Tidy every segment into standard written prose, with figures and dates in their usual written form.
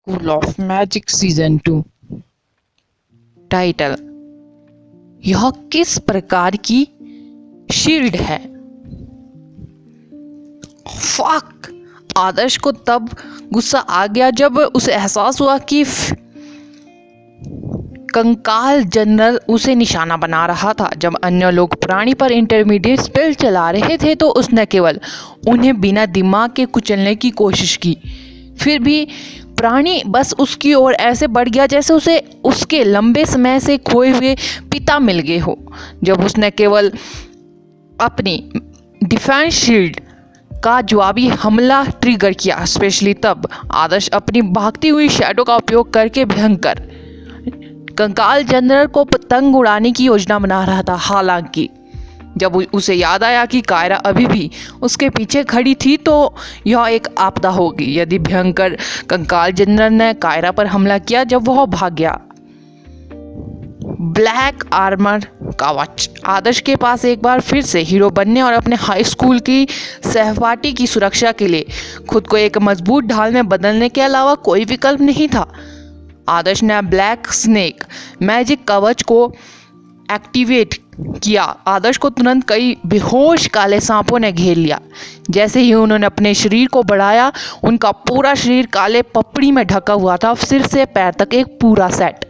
School of magic season 2। Title, यह किस प्रकार की शील्ड है। फक। आदर्श को तब गुस्सा आ गया जब उसे एहसास हुआ कि कंकाल जनरल उसे निशाना बना रहा था। जब अन्य लोग प्राणी पर इंटरमीडिएट स्पेल चला रहे थे तो उसने केवल उन्हें बिना दिमाग के कुचलने की कोशिश की। फिर भी प्राणी बस उसकी ओर ऐसे बढ़ गया जैसे उसे उसके लंबे समय से खोए हुए पिता मिल गए हो। जब उसने केवल अपनी डिफेंस शील्ड का जवाबी हमला ट्रिगर किया, स्पेशली तब आदर्श अपनी भागती हुई शैडो का उपयोग करके भयंकर कंकाल जनरल को पतंग उड़ाने की योजना बना रहा था। हालांकि जब उसे याद आया कि कायरा अभी भी उसके पीछे खड़ी थी तो यह एक आपदा होगी यदि भयंकर कंकाल जनरल ने कायरा पर हमला किया। जब वह भाग गया, ब्लैक आर्मर कवच आदर्श के पास एक बार फिर से हीरो बनने और अपने हाई स्कूल की सहपाठी की सुरक्षा के लिए खुद को एक मजबूत ढाल में बदलने के अलावा कोई विकल्प नहीं था। आदर्श ने ब्लैक स्नेक मैजिक कवच को एक्टिवेट किया। आदर्श को तुरंत कई बेहोश काले सांपों ने घेर लिया। जैसे ही उन्होंने अपने शरीर को बढ़ाया, उनका पूरा शरीर काले पपड़ी में ढका हुआ था, सिर से पैर तक एक पूरा set.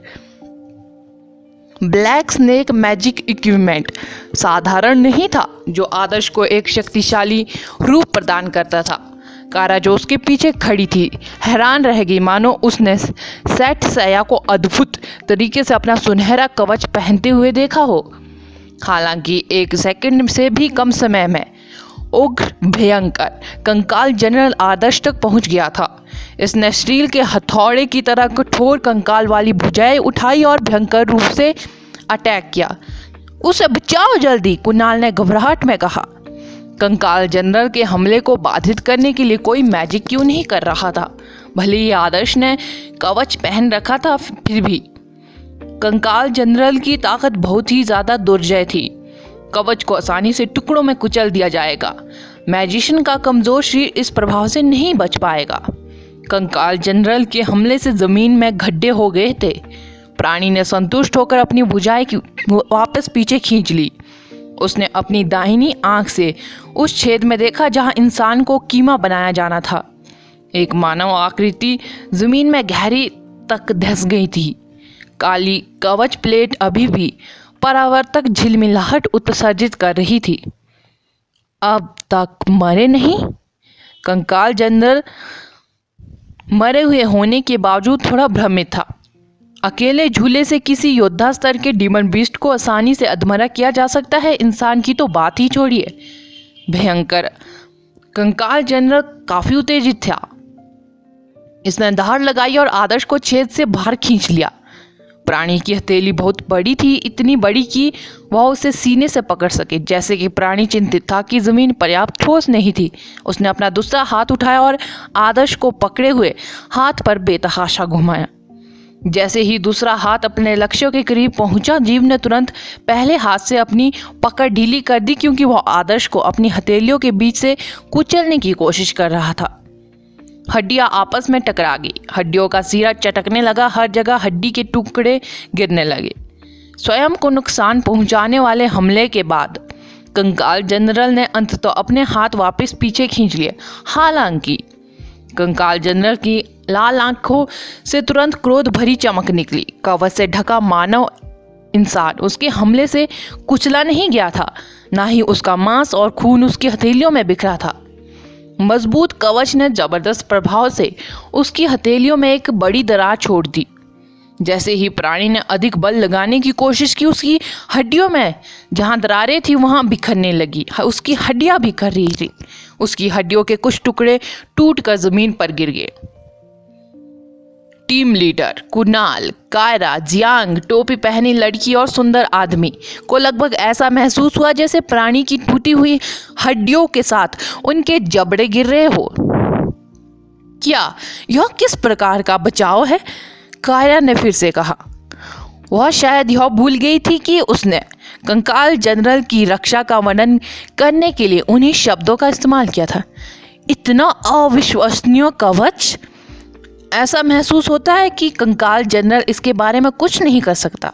Black snake magic equipment साधारण नहीं था, जो आदर्श को एक शक्तिशाली रूप प्रदान करता था। कायरा जो उसके पीछे खड़ी थी हैरान रह गई, मानो उसने सेट सया को अद्भुत तरीके से अपना सुनहरा कवच पहनते हुए देखा हो। हालांकि एक सेकंड से भी कम समय में उग्र भयंकर कंकाल जनरल आदर्श तक पहुंच गया था। इसने स्टील के हथौड़े की तरह कठोर कंकाल वाली भुजाएं उठाई और भयंकर रूप से अटैक किया। उसे बचाओ जल्दी, कुणाल ने घबराहट में कहा। कंकाल जनरल के हमले को बाधित करने के लिए कोई मैजिक क्यों नहीं कर रहा था। भले ही आदर्श ने कवच पहन रखा था, फिर भी कंकाल जनरल की ताकत बहुत ही ज्यादा दुर्जय थी। कवच को आसानी से टुकड़ों में कुचल दिया जाएगा। मैजिशियन का कमजोर शरीर इस प्रभाव से नहीं बच पाएगा। कंकाल जनरल के हमले से जमीन में गड्ढे हो गए थे। प्राणी ने संतुष्ट होकर अपनी भुजाएं वापस पीछे खींच ली। उसने अपनी दाहिनी आंख से उस छेद में देखा जहां इंसान को कीमा बनाया जाना था। एक मानव आकृति जमीन में गहरी तक धंस गई थी। काली कवच प्लेट अभी भी परावर्तक झिलमिलाहट उत्सर्जित कर रही थी। अब तक मरे नहीं। कंकाल जनरल मरे हुए होने के बावजूद थोड़ा भ्रमित था। अकेले झूले से किसी योद्धा स्तर के डीमन बीस्ट को आसानी से अधमरा किया जा सकता है, इंसान की तो बात ही छोड़िए। भयंकर कंकाल जनरल काफी उत्तेजित था। इसने दहाड़ लगाई और आदर्श को छेद से बाहर खींच लिया। प्राणी की हथेली बहुत बड़ी थी, इतनी बड़ी कि वह उसे सीने से पकड़ सके। जैसे कि प्राणी चिंतित था कि जमीन पर्याप्त ठोस नहीं थी, उसने अपना दूसरा हाथ उठाया और आदर्श को पकड़े हुए हाथ पर बेतहाशा घुमाया। जैसे ही दूसरा हाथ अपने लक्ष्य के करीब पहुंचा, जीव ने तुरंत पहले हाथ से अपनी पकड़ ढीली कर दी, क्योंकि वह आदर्श को अपनी हथेलियों के बीच से कुचलने की कोशिश कर रहा था। हड्डियां आपस में टकरा गई, हड्डियों का सिरा चटकने लगा, हर जगह हड्डी के टुकड़े गिरने लगे। स्वयं को नुकसान पहुंचाने वाले हमले के बाद कंकाल जनरल ने अंततः अपने हाथ वापस पीछे खींच लिए। हालांकि कंकाल जनरल की लाल आंखों से तुरंत क्रोध भरी चमक निकली। कवच से ढका मानव इंसान उसके हमले से कुचला नहीं गया था, ना ही उसका मांस और खून उसकी हथेलियों में बिखरा था। मजबूत कवच ने जबरदस्त प्रभाव से उसकी हथेलियों में एक बड़ी दरार छोड़ दी। जैसे ही प्राणी ने अधिक बल लगाने की कोशिश की, उसकी हड्डियों में जहां दरारें थी वहां बिखरने लगी। उसकी हड्डियां बिखर रही थी। उसकी हड्डियों के कुछ टुकड़े टूटकर जमीन पर गिर गए। Team leader Kunal, Kaira, Jiang, टोपी पहनी लड़की और सुंदर आदमी को लगभग ऐसा महसूस हुआ जैसे प्राणी की टूटी हुई हड्डियों के साथ उनके जबड़े गिर रहे हो। क्या यह किस प्रकार का बचाव है? कायरा ने फिर से कहा। वह शायद यह भूल गई थी कि उसने कंकाल जनरल की रक्षा का वर्णन करने के लिए उन्हीं शब्दों का इस्तेमाल किया था। इतना अविश्वसनीय कवच! ऐसा महसूस होता है कि कंकाल जनरल इसके बारे में कुछ नहीं कर सकता।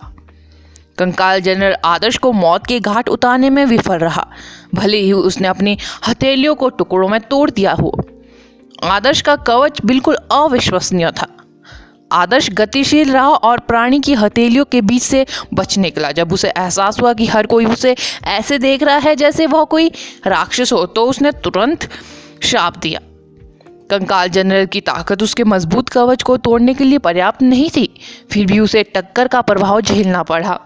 कंकाल जनरल आदर्श को मौत के घाट उतारने में विफल रहा, भले ही उसने अपनी हथेलियों को टुकड़ों में तोड़ दिया हो। आदर्श का कवच बिल्कुल अविश्वसनीय था। आदर्श गतिशील रहा और प्राणी की हथेलियों के बीच से बच निकला। जब उसे एहसास हुआ कि हर कोई उसे ऐसे देख रहा है जैसे वह कोई राक्षस हो, तो उसने तुरंत श्राप दिया। कंकाल जनरल की ताकत उसके मजबूत कवच को तोड़ने के लिए पर्याप्त नहीं थी, फिर भी उसे टक्कर का प्रभाव झेलना पड़ा।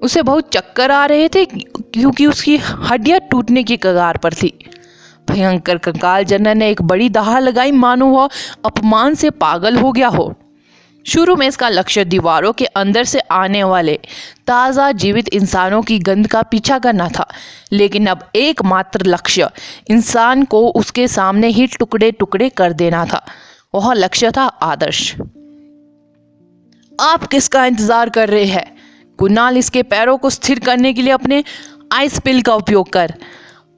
उसे बहुत चक्कर आ रहे थे क्योंकि उसकी हड्डियां टूटने की कगार पर थी। भयंकर कंकाल जनरल ने एक बड़ी दहाड़ लगाई, मानो वह अपमान से पागल हो गया हो। शुरू में इसका लक्ष्य दीवारों के अंदर से आने वाले ताज़ा जीवित इंसानों की गंध का पीछा करना था, लेकिन अब एकमात्र लक्ष्य इंसान को उसके सामने ही टुकड़े टुकड़े कर देना था। वह लक्ष्य था आदर्श। आप किसका इंतजार कर रहे हैं? कुणाल, इसके पैरों को स्थिर करने के लिए अपने आइस पिल का उपयोग कर।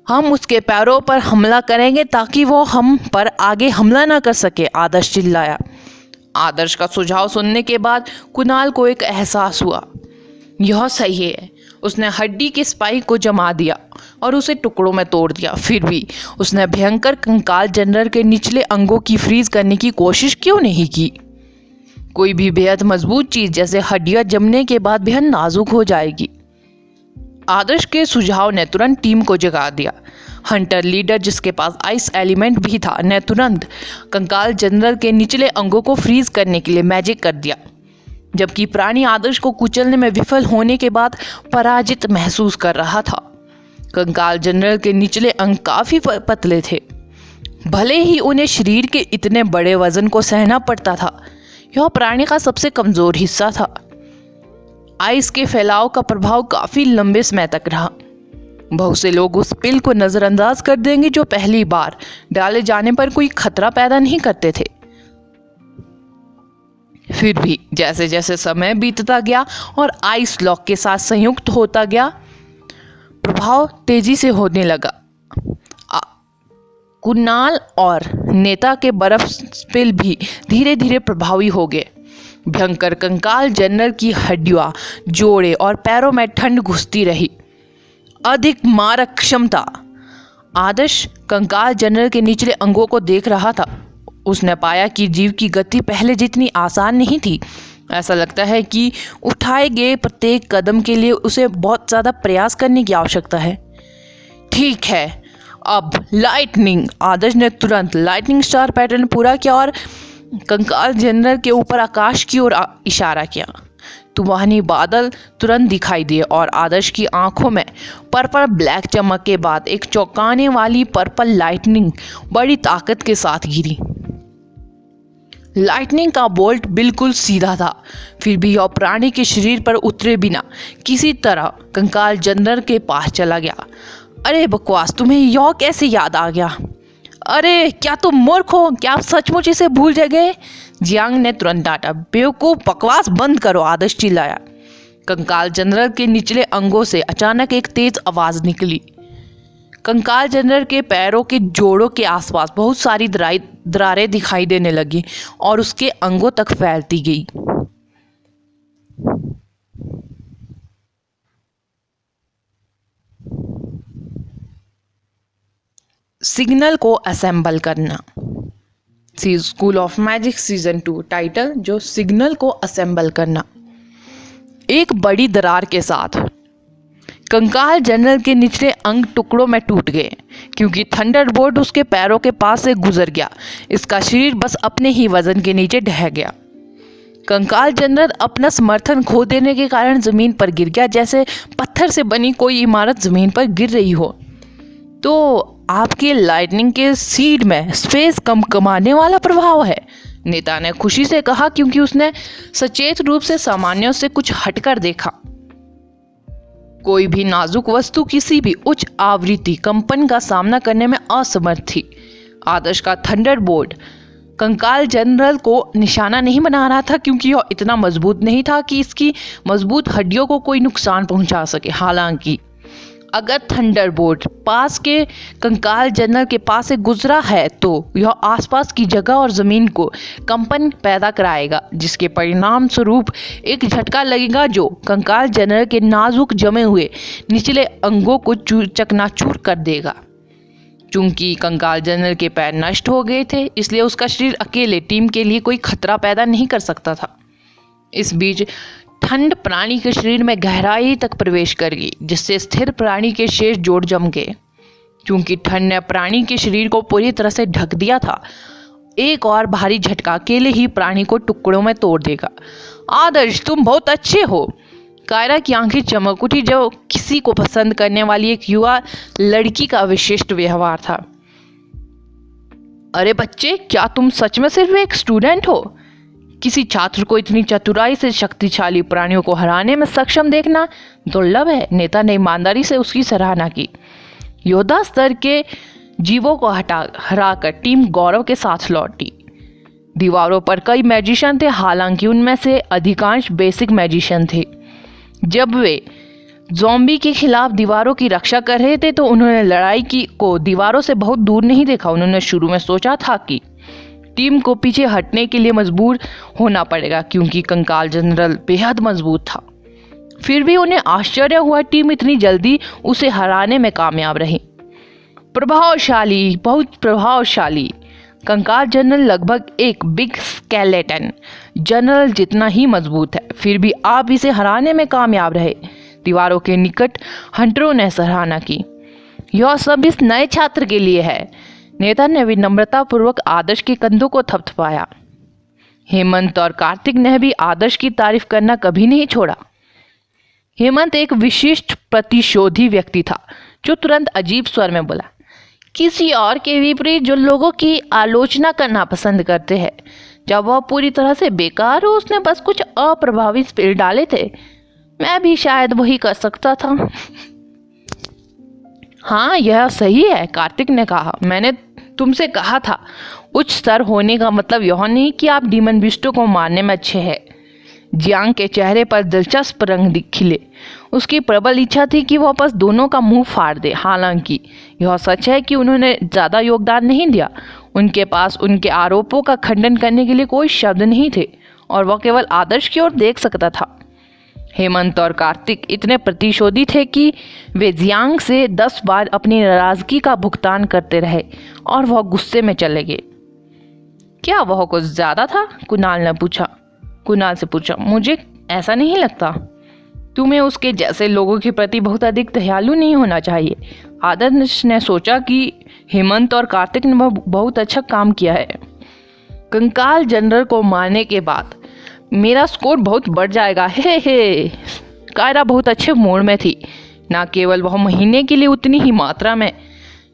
हम उसके पैरों पर हमला करेंगे ताकि वो हम पर आगे हमला ना कर सके, आदर्श चिल्लाया। आदर्श का सुझाव सुनने के बाद कुणाल को एक एहसास हुआ, यह सही है। उसने हड्डी के स्पाइक को जमा दिया और उसे टुकड़ों में तोड़ दिया। फिर भी उसने भयंकर कंकाल जनरल के निचले अंगों की फ्रीज करने की कोशिश क्यों नहीं की? कोई भी बेहद मजबूत चीज जैसे हड्डियां जमने के बाद बेहद नाजुक हो जाएगी। आदर्श के सुझाव ने तुरंत टीम को जगा दिया। हंटर लीडर, जिसके पास आइस एलिमेंट भी था, ने तुरंत कंकाल जनरल के निचले अंगों को फ्रीज करने के लिए मैजिक कर दिया, जबकि प्राणी आदर्श को कुचलने में विफल होने के बाद पराजित महसूस कर रहा था। कंकाल जनरल के निचले अंग काफी पतले थे, भले ही उन्हें शरीर के इतने बड़े वजन को सहना पड़ता था। यह प्राणी का सबसे कमजोर हिस्सा था। आइस के फैलाव का प्रभाव काफी लंबे समय तक रहा। बहुत से लोग उस पिल को नजरअंदाज कर देंगे जो पहली बार डाले जाने पर कोई खतरा पैदा नहीं करते थे। फिर भी जैसे जैसे समय बीतता गया और आइस लॉक के साथ संयुक्त होता गया, प्रभाव तेजी से होने लगा। कुणाल और नेता के बर्फ पिल भी धीरे धीरे प्रभावी हो गए। भयंकर कंकाल जनरल की हड्डियां, जोड़े और पैरों में ठंड घुसती रही। अधिक मारक क्षमता। आदर्श कंकाल जनरल के निचले अंगों को देख रहा था। उसने पाया कि जीव की गति पहले जितनी आसान नहीं थी। ऐसा लगता है कि उठाए गए प्रत्येक कदम के लिए उसे बहुत ज़्यादा प्रयास करने की आवश्यकता है। ठीक है, अब लाइटनिंग। आदर्श ने तुरंत लाइटनिंग स्टार पैटर्न पूरा किया और कंकाल जनरल के ऊपर आकाश की ओर इशारा किया। तूफानी बादल तुरंत दिखाई दिए और आदर्श की आंखों में पर्पल ब्लैक चमक के बाद एक चौंकाने वाली पर्पल लाइटनिंग बड़ी ताकत के साथ गिरी। लाइटनिंग का बोल्ट बिल्कुल सीधा था, फिर भी यह प्राणी के शरीर पर उतरे बिना किसी तरह कंकाल जनरल के पास चला गया। अरे बकवास, तुम्हें यह कैसे याद आ गया? अरे क्या तुम मूर्ख हो? क्या आप सचमुच इसे भूल गए? जियांग ने तुरंत डांटा। बेवकूफ, बकवास बंद करो, आदर्श चिल्लाया। कंकाल जनरल के निचले अंगों से अचानक एक तेज आवाज निकली। कंकाल जनरल के पैरों के जोड़ों के आसपास बहुत सारी दरारें दिखाई देने लगी और उसके अंगों तक फैलती गई। सिग्नल को असेंबल करना। School of magic season 2 title, जो सिग्नल को असेंबल करना। एक बड़ी दरार के साथ कंकाल जनरल के निचले अंग टुकड़ों में टूट गए क्योंकि थंडरबोल्ट उसके पैरों के पास से गुजर गया। इसका शरीर बस अपने ही वजन के नीचे ढह गया। कंकाल जनरल अपना समर्थन खो देने के कारण जमीन पर गिर गया, जैसे पत्थर से बनी कोई इमारत जमीन पर गिर रही हो। तो आपके लाइटनिंग के सीड में स्पेस कम कमाने वाला प्रभाव है, नेता ने खुशी से कहा, क्योंकि उसने सचेत रूप से सामान्यों से कुछ हटकर देखा। कोई भी नाजुक वस्तु किसी भी उच्च आवृत्ति कंपन का सामना करने में असमर्थ थी। आदर्श का थंडरबोल्ट कंकाल जनरल को निशाना नहीं बना रहा था क्योंकि यह इतना मजबूत नहीं था कि इसकी मजबूत हड्डियों को कोई नुकसान पहुंचा सके। हालांकि अगर थंडरबोल्ट पास के कंकाल जनरल के पास से गुजरा है तो यह आसपास की जगह और ज़मीन को कंपन पैदा कराएगा, जिसके परिणाम स्वरूप एक झटका लगेगा जो कंकाल जनरल के नाजुक जमे हुए निचले अंगों को चकनाचूर कर देगा। चूंकि कंकाल जनरल के पैर नष्ट हो गए थे, इसलिए उसका शरीर अकेले टीम के लिए कोई खतरा पैदा नहीं कर सकता था। इस बीच ठंड प्राणी के शरीर में गहराई तक प्रवेश कर गई, जिससे स्थिर प्राणी के शेष जोड़ जम गए। क्योंकि ठंड ने प्राणी के शरीर को पूरी तरह से ढक दिया था, एक और भारी झटका अकेले ही प्राणी को टुकड़ों में तोड़ देगा। आदर्श, तुम बहुत अच्छे हो। कायरा की आंखें चमक उठी, जो किसी को पसंद करने वाली एक युवा लड़की का विशिष्ट व्यवहार था। अरे बच्चे, क्या तुम सच में सिर्फ एक स्टूडेंट हो? किसी छात्र को इतनी चतुराई से शक्तिशाली प्राणियों को हराने में सक्षम देखना दुर्लभ है। नेता ने ईमानदारी से उसकी सराहना की। योद्धा स्तर के जीवों को हराकर टीम गौरव के साथ लौटी। दीवारों पर कई मैजिशियन थे, हालांकि उनमें से अधिकांश बेसिक मैजिशियन थे। जब वे ज़ॉम्बी के खिलाफ दीवारों की रक्षा कर रहे थे तो उन्होंने लड़ाई को दीवारों से बहुत दूर नहीं देखा। उन्होंने शुरू में सोचा था कि टीम को पीछे हटने के लिए मजबूर होना पड़ेगा, क्योंकि कंकाल जनरल बेहद मजबूत था। फिर भी उन्हें आश्चर्य हुआ, टीम इतनी जल्दी उसे हराने में कामयाब रही। प्रभावशाली, बहुत प्रभावशाली। कंकाल जनरल लगभग एक बिग स्केलेटन जनरल जितना ही मजबूत है, फिर भी आप इसे हराने में कामयाब रहे। दीवारों के निकट हंटरों ने सराहना की। यह सब इस नए छात्र के लिए है। नेता ने विनम्रतापूर्वक आदर्श के कंधों को थपथपाया। हेमंत और कार्तिक ने भी आदर्श की तारीफ करना कभी नहीं छोड़ा। हेमंत एक विशिष्ट प्रतिशोधी व्यक्ति था, जो तुरंत अजीब स्वर में बोला, किसी और के विपरीत जो लोगों की आलोचना करना पसंद करते हैं। जब वह पूरी तरह से बेकार हो, उसने बस कुछ अप्रभावी स्पिल डाले थे। मैं भी शायद वही कर सकता था। हाँ, यह सही है, कार्तिक ने कहा। मैंने तुमसे कहा था, उच्च स्तर होने का मतलब यह नहीं कि आप डीमन बिस्टों को मारने में अच्छे हैं। जियांग के चेहरे पर दिलचस्प रंग खिले। उसकी प्रबल इच्छा थी कि वह बस दोनों का मुंह फाड़ दे। हालांकि यह सच है कि उन्होंने ज़्यादा योगदान नहीं दिया। उनके पास उनके आरोपों का खंडन करने के लिए कोई शब्द नहीं थे और वह केवल आदर्श की ओर देख सकता था। हेमंत और कार्तिक इतने प्रतिशोधी थे कि वे जियांग से 10 बार अपनी नाराजगी का भुगतान करते रहे और वह गुस्से में चले गए। क्या वह कुछ ज़्यादा था? कुणाल से पूछा। मुझे ऐसा नहीं लगता। तुम्हें उसके जैसे लोगों के प्रति बहुत अधिक दयालु नहीं होना चाहिए। आदर्श ने सोचा कि हेमंत और कार्तिक ने बहुत अच्छा काम किया है। कंकाल जनरल को मारने के बाद मेरा स्कोर बहुत बढ़ जाएगा। हे। कायरा बहुत अच्छे मूड में थी। न केवल वह महीने के लिए उतनी ही मात्रा में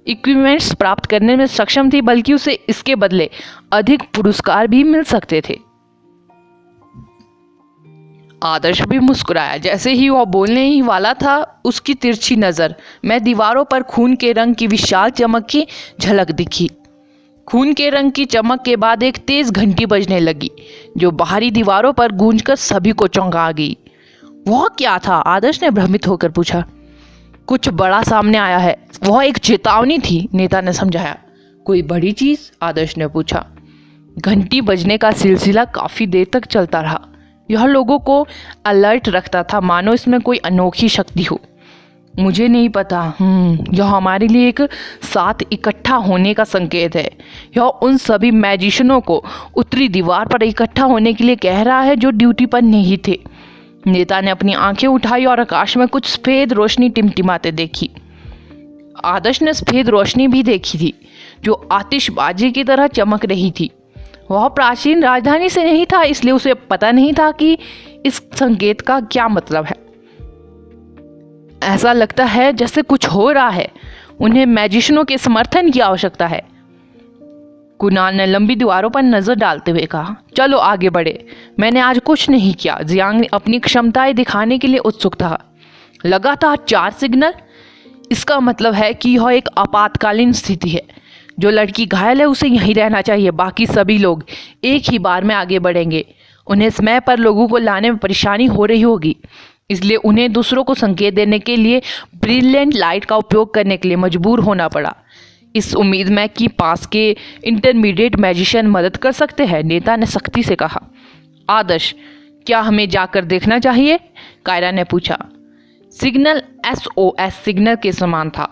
इक्विपमेंट्स प्राप्त करने में सक्षम थी, बल्कि उसे इसके बदले अधिक पुरस्कार भी मिल सकते थे। आदर्श भी मुस्कुराया। जैसे ही वह बोलने ही वाला था, उसकी तिरछी नज़र में दीवारों पर खून के रंग की विशाल चमक की झलक दिखी। खून के रंग की चमक के बाद एक तेज घंटी बजने लगी, जो बाहरी दीवारों पर गूंजकर सभी को चौंका गई। वह क्या था? आदर्श ने भ्रमित होकर पूछा। कुछ बड़ा सामने आया है। वह एक चेतावनी थी, नेता ने समझाया। कोई बड़ी चीज? आदर्श ने पूछा। घंटी बजने का सिलसिला काफी देर तक चलता रहा। यह लोगों को अलर्ट रखता था, मानो इसमें कोई अनोखी शक्ति हो। मुझे नहीं पता। यह हमारे लिए एक साथ इकट्ठा होने का संकेत है। यह उन सभी मैजिशियनों को उत्तरी दीवार पर इकट्ठा होने के लिए कह रहा है जो ड्यूटी पर नहीं थे। नेता ने अपनी आंखें उठाई और आकाश में कुछ सफेद रोशनी टिमटिमाते देखी। आदर्श ने सफेद रोशनी भी देखी थी, जो आतिशबाजी की तरह चमक रही थी। वह प्राचीन राजधानी से नहीं था, इसलिए उसे पता नहीं था कि इस संकेत का क्या मतलब है। ऐसा लगता है जैसे कुछ हो रहा है। उन्हें मैजिशियनों के समर्थन की आवश्यकता है। कुणाल ने लंबी दीवारों पर नजर डालते हुए कहा, चलो आगे बढ़े। मैंने आज कुछ नहीं किया। जियांग अपनी क्षमताएं दिखाने के लिए उत्सुक था। लगातार 4 सिग्नल, इसका मतलब है कि यह एक आपातकालीन स्थिति है। जो लड़की घायल है उसे यहीं रहना चाहिए। बाकी सभी लोग एक ही बार में आगे बढ़ेंगे। उन्हें समय पर लोगों को लाने में परेशानी हो रही होगी। इसलिए उन्हें दूसरों को संकेत देने के लिए ब्रिलियंट लाइट का उपयोग करने के लिए मजबूर होना पड़ा। इस उम्मीद में कि पास के इंटरमीडिएट मैजिशियन मदद कर सकते हैं, नेता ने सख्ती से कहा। आदर्श, क्या हमें जाकर देखना चाहिए? कायरा ने पूछा। सिग्नल SOS सिग्नल के समान था।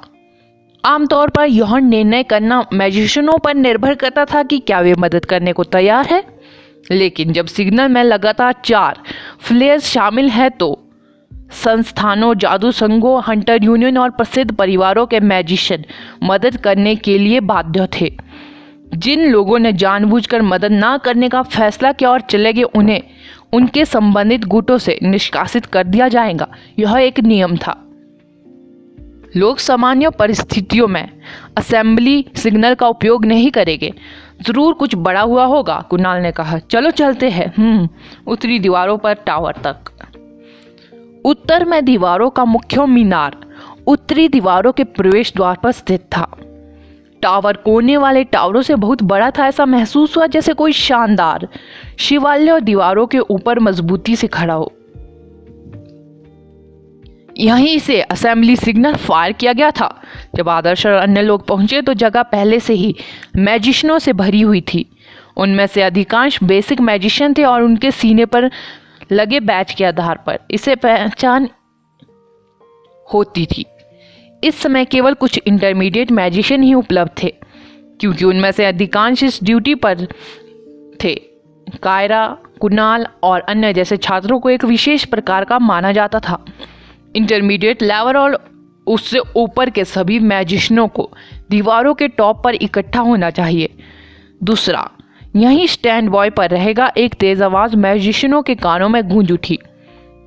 आमतौर पर यह निर्णय करना मैजिशियनों पर निर्भर करता था कि क्या वे मदद करने को तैयार है, लेकिन जब सिग्नल में लगातार 4 फ्लेयर्स शामिल हैं तो संस्थानों, जादू संघों, हंटर यूनियन और प्रसिद्ध परिवारों के मैजिशियन मदद करने के लिए बाध्य थे। जिन लोगों ने जानबूझकर मदद ना करने का फैसला किया और चले गए, उन्हें उनके संबंधित गुटों से निष्कासित कर दिया जाएगा। यह एक नियम था। लोग सामान्य परिस्थितियों में असेंबली सिग्नल का उपयोग नहीं करेंगे। जरूर कुछ बड़ा हुआ होगा, कुणाल ने कहा। चलो चलते हैं। उत्तरी दीवारों पर टावर तक। उत्तर में दीवारों का मुख्य मीनार उत्तरी दीवारों के प्रवेश द्वार पर स्थित था। टावर कोने वाले टावरों से बहुत बड़ा था। ऐसा महसूस हुआ जैसे कोई शानदार शिवालय दीवारों के ऊपर मजबूती से खड़ा हो। यहीं से असेंबली सिग्नल फायर किया गया था। जब आदर्श और अन्य लोग पहुंचे तो जगह पहले से ही मैजिशियनों से भरी हुई थी। उनमें से अधिकांश बेसिक मैजिशियन थे और उनके सीने पर लगे बैच के आधार पर इसे पहचान होती थी। इस समय केवल कुछ इंटरमीडिएट मैजिशियन ही उपलब्ध थे, क्योंकि उनमें से अधिकांश इस ड्यूटी पर थे। कायरा, कुणाल और अन्य जैसे छात्रों को एक विशेष प्रकार का माना जाता था। इंटरमीडिएट लेवल और उससे ऊपर के सभी मैजिशियनों को दीवारों के टॉप पर इकट्ठा होना चाहिए। दूसरा, यहीं स्टैंड बॉय पर रहेगा। एक तेज आवाज मैजिशियनों के कानों में गूंज उठी।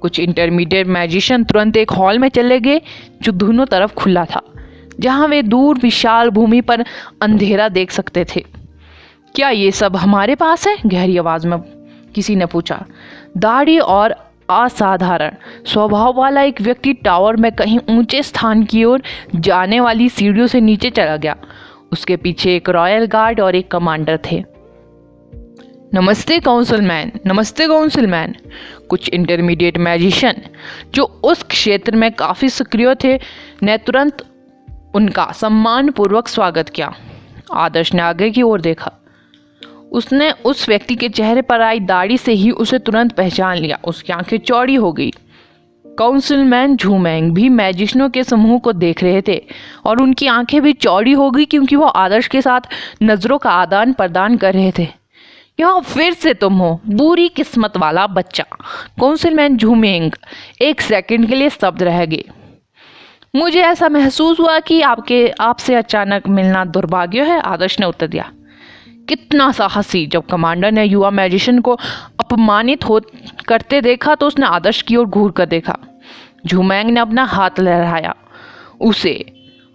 कुछ इंटरमीडिएट मैजिशियन तुरंत एक हॉल में चले गए जो दोनों तरफ खुला था, जहां वे दूर विशाल भूमि पर अंधेरा देख सकते थे। क्या ये सब हमारे पास है? गहरी आवाज में किसी ने पूछा। दाढ़ी और असाधारण स्वभाव वाला एक व्यक्ति टावर में कहीं ऊंचे स्थान की ओर जाने वाली सीढ़ियों से नीचे चला गया। उसके पीछे एक रॉयल गार्ड और एक कमांडर थे। नमस्ते काउंसिलमैन। नमस्ते काउंसिलमैन। कुछ इंटरमीडिएट मैजिशियन जो उस क्षेत्र में काफ़ी सक्रिय थे ने तुरंत उनका सम्मानपूर्वक स्वागत किया। आदर्श ने आगे की ओर देखा। उसने उस व्यक्ति के चेहरे पर आई दाढ़ी से ही उसे तुरंत पहचान लिया। उसकी आंखें चौड़ी हो गई। काउंसिलमैन झूमेंग भी मैजिशियनों के समूह को देख रहे थे और उनकी आंखें भी चौड़ी हो गई, क्योंकि वो आदर्श के साथ नज़रों का आदान प्रदान कर रहे थे। यह फिर से तुम हो, बुरी किस्मत वाला बच्चा। काउंसिलमैन झूमेंग एक सेकंड के लिए स्तब्ध रह गए। मुझे ऐसा महसूस हुआ कि आपसे अचानक मिलना दुर्भाग्य है, आदर्श ने उत्तर दिया। कितना साहसी। जब कमांडर ने युवा मैजिशियन को अपमानित हो करते देखा तो उसने आदर्श की ओर घूर कर देखा। झूमेंग ने अपना हाथ लहराया। उसे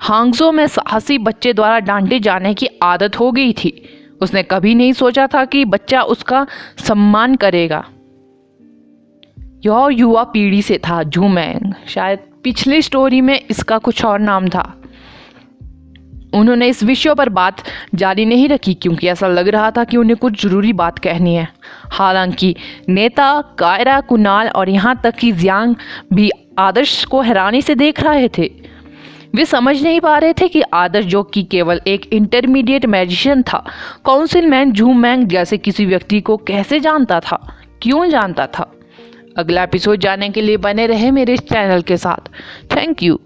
हांगजो में साहसी बच्चे द्वारा डांटे जाने की आदत हो गई थी। उसने कभी नहीं सोचा था कि बच्चा उसका सम्मान करेगा। यह युवा पीढ़ी से था झूमेंग। शायद पिछली स्टोरी में इसका कुछ और नाम था। उन्होंने इस विषय पर बात जारी नहीं रखी क्योंकि ऐसा लग रहा था कि उन्हें कुछ जरूरी बात कहनी है। हालांकि नेता, कायरा, कुणाल और यहाँ तक कि जियांग भी आदर्श को हैरानी से देख रहे थे। वे समझ नहीं पा रहे थे कि आदर्श, जो कि केवल एक इंटरमीडिएट मैजिशियन था, काउंसिलमैन झूमेंग जैसे किसी व्यक्ति को कैसे जानता था, क्यों जानता था। अगला एपिसोड जानने के लिए बने रहे मेरे इस चैनल के साथ। Thank you.